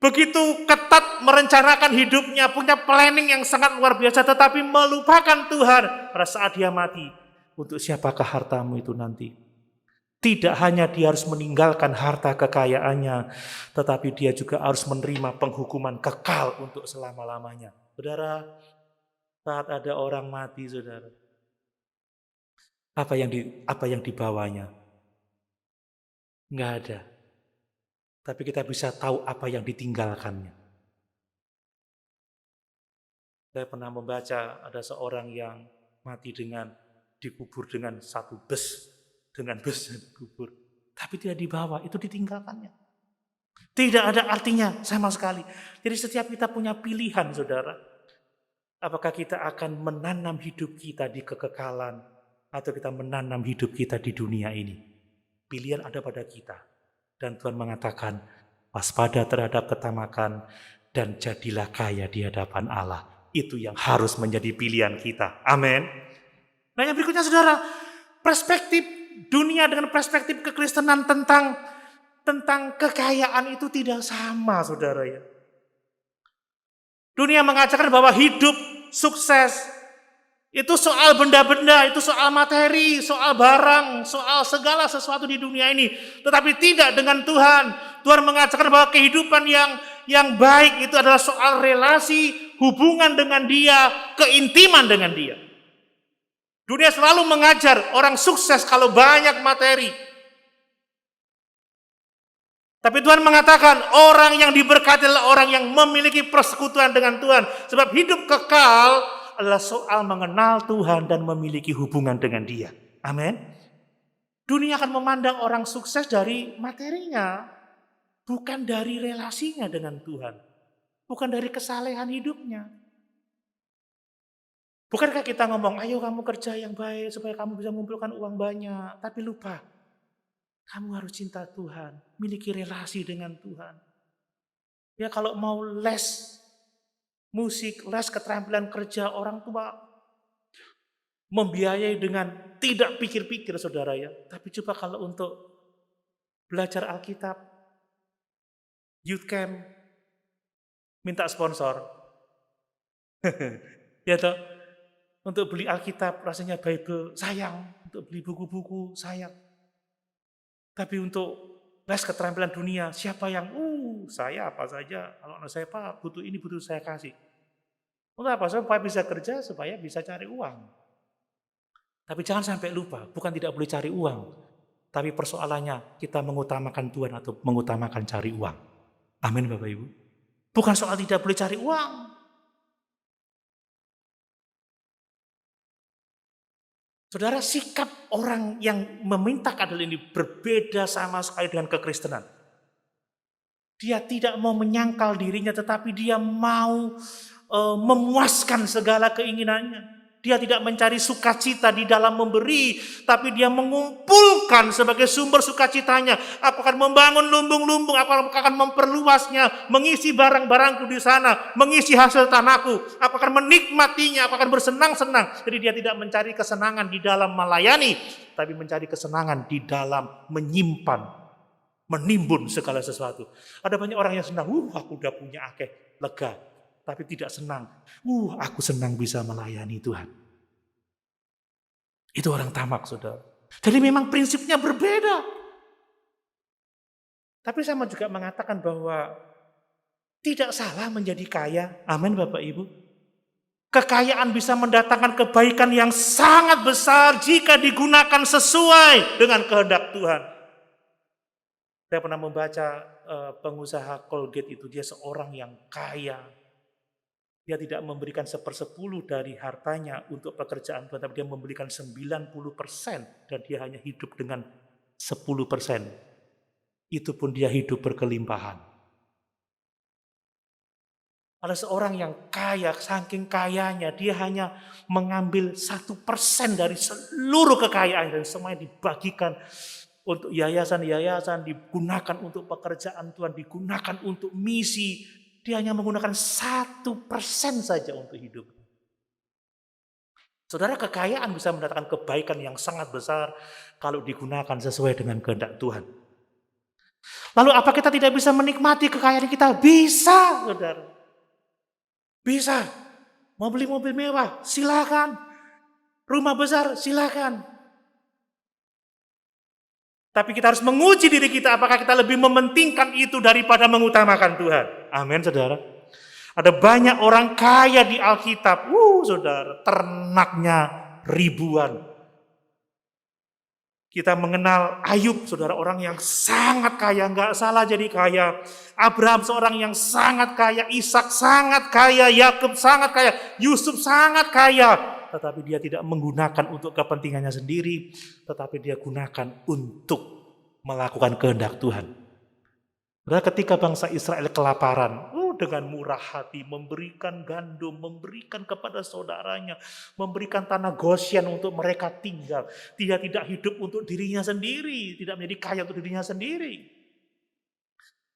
begitu ketat merencanakan hidupnya, punya planning yang sangat luar biasa, tetapi melupakan Tuhan pada saat dia mati. Untuk siapakah hartamu itu nanti? Tidak hanya dia harus meninggalkan harta kekayaannya, tetapi dia juga harus menerima penghukuman kekal untuk selama-lamanya. Saudara, saat ada orang mati, saudara, apa yang dibawanya? Enggak ada. Tapi kita bisa tahu apa yang ditinggalkannya. Saya pernah membaca ada seorang yang mati dikubur dengan satu bus, dengan bus yang dikubur. Tapi tidak dibawa, itu ditinggalkannya. Tidak ada artinya sama sekali. Jadi setiap kita punya pilihan, saudara. Apakah kita akan menanam hidup kita di kekekalan, atau kita menanam hidup kita di dunia ini. Pilihan ada pada kita. Dan Tuhan mengatakan, waspada terhadap ketamakan dan jadilah kaya di hadapan Allah. Itu yang harus menjadi pilihan kita. Amin. Nah, yang berikutnya, saudara, perspektif dunia dengan perspektif kekristenan tentang kekayaan itu tidak sama, saudara ya. Dunia mengajarkan bahwa hidup sukses itu soal benda-benda, itu soal materi, soal barang, soal segala sesuatu di dunia ini. Tetapi tidak dengan Tuhan. Tuhan mengajarkan bahwa kehidupan yang baik itu adalah soal relasi, hubungan dengan Dia, keintiman dengan Dia. Dunia selalu mengajar orang sukses kalau banyak materi. Tapi Tuhan mengatakan orang yang diberkati adalah orang yang memiliki persekutuan dengan Tuhan. Sebab hidup kekal adalah soal mengenal Tuhan dan memiliki hubungan dengan Dia. Amin. Dunia akan memandang orang sukses dari materinya, bukan dari relasinya dengan Tuhan, bukan dari kesalehan hidupnya. Bukankah kita ngomong, ayo kamu kerja yang baik supaya kamu bisa mengumpulkan uang banyak, tapi lupa, kamu harus cinta Tuhan, miliki relasi dengan Tuhan. Ya, kalau mau les musik, les keterampilan kerja, orang tua membiayai dengan tidak pikir-pikir, saudara ya. Tapi coba kalau untuk belajar Alkitab, youth camp, minta sponsor. Ya toh, untuk beli Alkitab rasanya Bible sayang, untuk beli buku-buku sayang. Tapi untuk les keterampilan dunia, siapa yang saya apa saja, kalau saya Pak butuh ini, butuh saya kasih. Untuk apa? Supaya bisa kerja, supaya bisa cari uang. Tapi jangan sampai lupa, bukan tidak boleh cari uang. Tapi persoalannya kita mengutamakan Tuhan atau mengutamakan cari uang. Amin, Bapak Ibu. Bukan soal tidak boleh cari uang. Saudara, sikap orang yang meminta keadilan ini berbeda sama sekali dengan kekristenan. Dia tidak mau menyangkal dirinya, tetapi dia mau memuaskan segala keinginannya. Dia tidak mencari sukacita di dalam memberi, tapi dia mengumpulkan sebagai sumber sukacitanya. Aku akan membangun lumbung-lumbung, aku akan memperluasnya, mengisi barang-barangku di sana, mengisi hasil tanahku. Aku akan menikmatinya, aku akan bersenang-senang. Jadi dia tidak mencari kesenangan di dalam melayani, tapi mencari kesenangan di dalam menyimpan, menimbun segala sesuatu. Ada banyak orang yang senang, aku udah punya akeh, lega. Tapi tidak senang. Aku senang bisa melayani Tuhan. Itu orang tamak, saudara. Jadi memang prinsipnya berbeda. Tapi saya juga mengatakan bahwa tidak salah menjadi kaya. Amin, Bapak Ibu. Kekayaan bisa mendatangkan kebaikan yang sangat besar jika digunakan sesuai dengan kehendak Tuhan. Saya pernah membaca pengusaha Colgate itu, dia seorang yang kaya. Dia tidak memberikan 1/10 dari hartanya untuk pekerjaan Tuhan, tapi dia memberikan 90% dan dia hanya hidup dengan 10%. Itu pun dia hidup berkelimpahan. Ada seorang yang kaya, saking kayanya, dia hanya mengambil 1% dari seluruh kekayaan dan semuanya dibagikan untuk yayasan-yayasan, digunakan untuk pekerjaan Tuhan, digunakan untuk misi. Dia hanya menggunakan 1% saja untuk hidup. Saudara, kekayaan bisa mendatangkan kebaikan yang sangat besar kalau digunakan sesuai dengan kehendak Tuhan. Lalu apa kita tidak bisa menikmati kekayaan kita? Bisa, saudara. Bisa. Mau beli mobil mewah, silakan. Rumah besar, silakan. Tapi kita harus menguji diri kita, apakah kita lebih mementingkan itu daripada mengutamakan Tuhan. Amin, saudara. Ada banyak orang kaya di Alkitab. Saudara, ternaknya ribuan. Kita mengenal Ayub, saudara, orang yang sangat kaya, nggak salah jadi kaya. Abraham seorang yang sangat kaya, Ishak sangat kaya, Yakub sangat kaya, Yusuf sangat kaya. Tetapi dia tidak menggunakan untuk kepentingannya sendiri, tetapi dia gunakan untuk melakukan kehendak Tuhan. Nah, ketika bangsa Israel kelaparan, dengan murah hati memberikan gandum, memberikan kepada saudaranya, memberikan tanah Goshen untuk mereka tinggal. Dia tidak hidup untuk dirinya sendiri, tidak menjadi kaya untuk dirinya sendiri.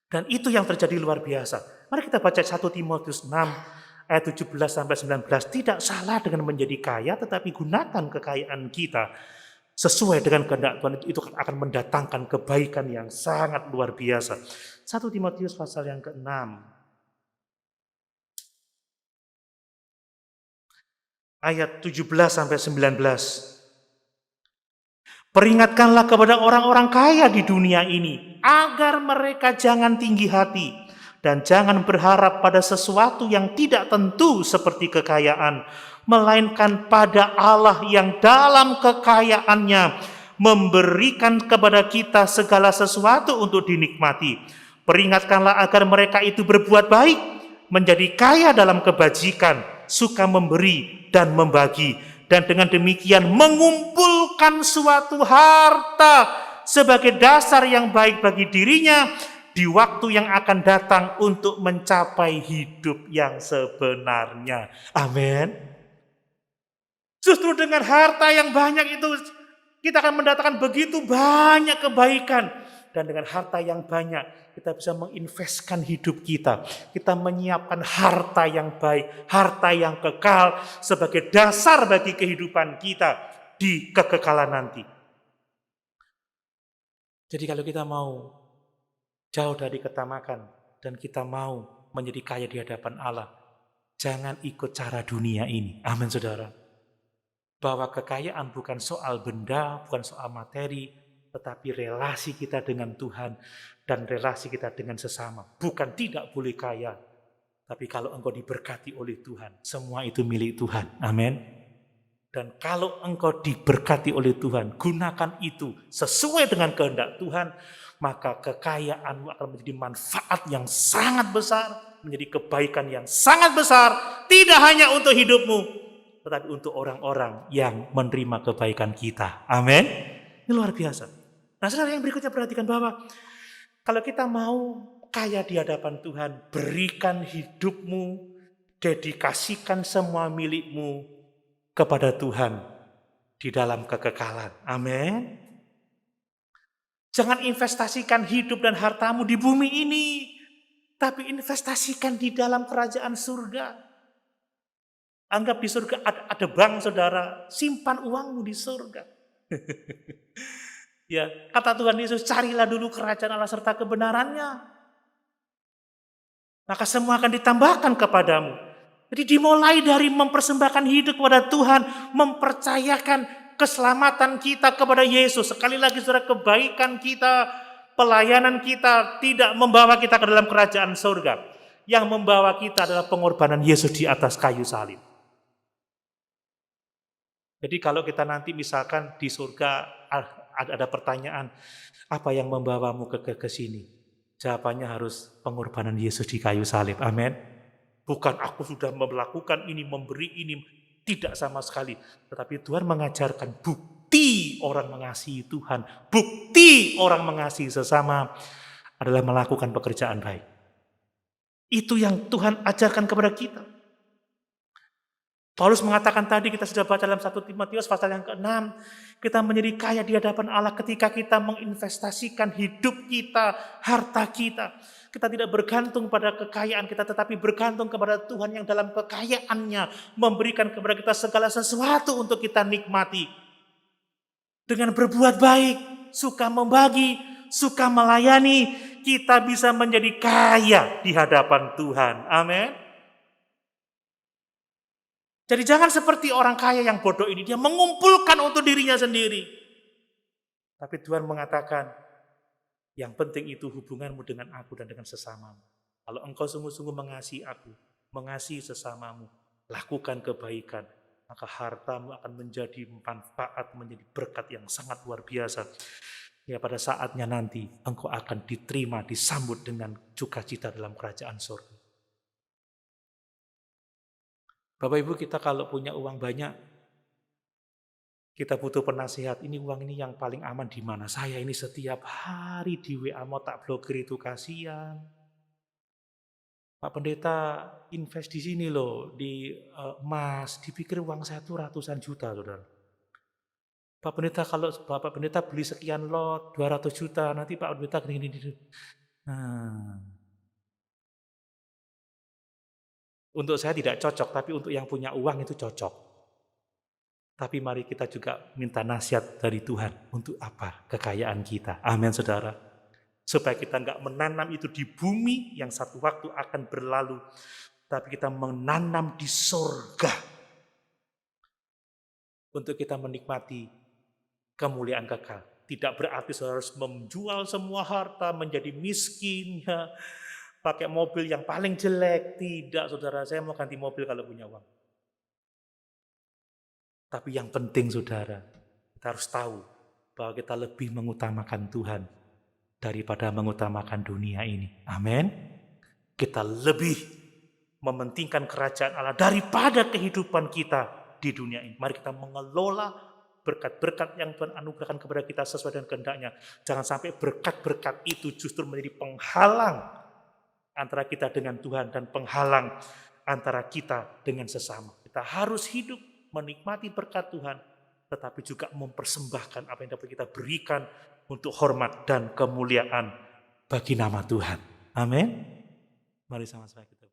Dan itu yang terjadi luar biasa. Mari kita baca 1 Timotius 6 ayat 17-19, tidak salah dengan menjadi kaya, tetapi gunakan kekayaan kita sesuai dengan kehendak Tuhan, itu akan mendatangkan kebaikan yang sangat luar biasa. 1 Timotius pasal yang ke-6 ayat 17-19. Peringatkanlah kepada orang-orang kaya di dunia ini, agar mereka jangan tinggi hati dan jangan berharap pada sesuatu yang tidak tentu seperti kekayaan, melainkan pada Allah yang dalam kekayaannya memberikan kepada kita segala sesuatu untuk dinikmati. Peringatkanlah agar mereka itu berbuat baik, menjadi kaya dalam kebajikan, suka memberi dan membagi, dan dengan demikian mengumpulkan suatu harta sebagai dasar yang baik bagi dirinya di waktu yang akan datang untuk mencapai hidup yang sebenarnya. Amin. Justru dengan harta yang banyak itu kita akan mendatangkan begitu banyak kebaikan. Dan dengan harta yang banyak kita bisa menginvestkan hidup kita. Kita menyiapkan harta yang baik, harta yang kekal sebagai dasar bagi kehidupan kita di kekekalan nanti. Jadi kalau kita mau jauh dari ketamakan dan kita mau menjadi kaya di hadapan Allah, jangan ikut cara dunia ini. Amin, saudara. Bahwa kekayaan bukan soal benda, bukan soal materi, tetapi relasi kita dengan Tuhan dan relasi kita dengan sesama. Bukan tidak boleh kaya, tapi kalau engkau diberkati oleh Tuhan, semua itu milik Tuhan. Amin. Dan kalau engkau diberkati oleh Tuhan, gunakan itu sesuai dengan kehendak Tuhan, maka kekayaanmu akan menjadi manfaat yang sangat besar, menjadi kebaikan yang sangat besar, tidak hanya untuk hidupmu, tetapi untuk orang-orang yang menerima kebaikan kita. Amin. Ini luar biasa. Nah, saudara, yang berikutnya perhatikan bahwa kalau kita mau kaya di hadapan Tuhan, berikan hidupmu, dedikasikan semua milikmu kepada Tuhan di dalam kekekalan. Amin. Jangan investasikan hidup dan hartamu di bumi ini, tapi investasikan di dalam kerajaan surga. Anggap di surga ada bank, saudara, simpan uangmu di surga. Ya, kata Tuhan Yesus, carilah dulu kerajaan Allah serta kebenarannya, maka semua akan ditambahkan kepadamu. Jadi dimulai dari mempersembahkan hidup kepada Tuhan, mempercayakan keselamatan kita kepada Yesus. Sekali lagi saudara, kebaikan kita, pelayanan kita tidak membawa kita ke dalam kerajaan surga. Yang membawa kita adalah pengorbanan Yesus di atas kayu salib. Jadi kalau kita nanti misalkan di surga ada pertanyaan, apa yang membawamu ke sini? Jawabannya harus pengorbanan Yesus di kayu salib. Amin. Bukan aku sudah melakukan ini, memberi ini. Tidak sama sekali. Tetapi Tuhan mengajarkan bukti orang mengasihi Tuhan. Bukti orang mengasihi sesama adalah melakukan pekerjaan baik. Itu yang Tuhan ajarkan kepada kita. Paulus mengatakan tadi, kita sudah baca dalam 1 Timotius pasal yang ke-6, kita menjadi kaya di hadapan Allah ketika kita menginvestasikan hidup kita, harta kita. Kita tidak bergantung pada kekayaan kita, tetapi bergantung kepada Tuhan yang dalam kekayaannya memberikan kepada kita segala sesuatu untuk kita nikmati. Dengan berbuat baik, suka membagi, suka melayani, kita bisa menjadi kaya di hadapan Tuhan. Amin. Jadi jangan seperti orang kaya yang bodoh ini, dia mengumpulkan untuk dirinya sendiri. Tapi Tuhan mengatakan, yang penting itu hubunganmu dengan aku dan dengan sesamamu. Kalau engkau sungguh-sungguh mengasihi aku, mengasihi sesamamu, lakukan kebaikan, maka hartamu akan menjadi manfaat, menjadi berkat yang sangat luar biasa. Ya, pada saatnya nanti engkau akan diterima, disambut dengan sukacita dalam kerajaan surga. Bapak Ibu, kita kalau punya uang banyak, kita butuh penasihat. Ini uang ini yang paling aman di mana? Saya ini setiap hari di WA mau tak blokir itu, kasihan. Pak Pendeta invest di sini loh, di emas. Dipikir uang saya itu ratusan juta, saudara. Pak Pendeta, kalau Bapak Pendeta beli sekian lot 200 juta, nanti Pak Pendeta gini. Nah, untuk saya tidak cocok, tapi untuk yang punya uang itu cocok. Tapi mari kita juga minta nasihat dari Tuhan. Untuk apa kekayaan kita? Amin, saudara. Supaya kita nggak menanam itu di bumi yang satu waktu akan berlalu. Tapi kita menanam di surga. Untuk kita menikmati kemuliaan kekal. Tidak berarti saudara harus menjual semua harta, menjadi miskin, ya, pakai mobil yang paling jelek. Tidak, saudara, saya mau ganti mobil kalau punya uang. Tapi yang penting, saudara, kita harus tahu bahwa kita lebih mengutamakan Tuhan daripada mengutamakan dunia ini. Amin. Kita lebih mementingkan kerajaan Allah daripada kehidupan kita di dunia ini. Mari kita mengelola berkat-berkat yang Tuhan anugerahkan kepada kita sesuai dengan kehendaknya. Jangan sampai berkat-berkat itu justru menjadi penghalang antara kita dengan Tuhan dan penghalang antara kita dengan sesama. Kita harus hidup menikmati berkat Tuhan, tetapi juga mempersembahkan apa yang dapat kita berikan untuk hormat dan kemuliaan bagi nama Tuhan. Amin. Mari sama-sama kita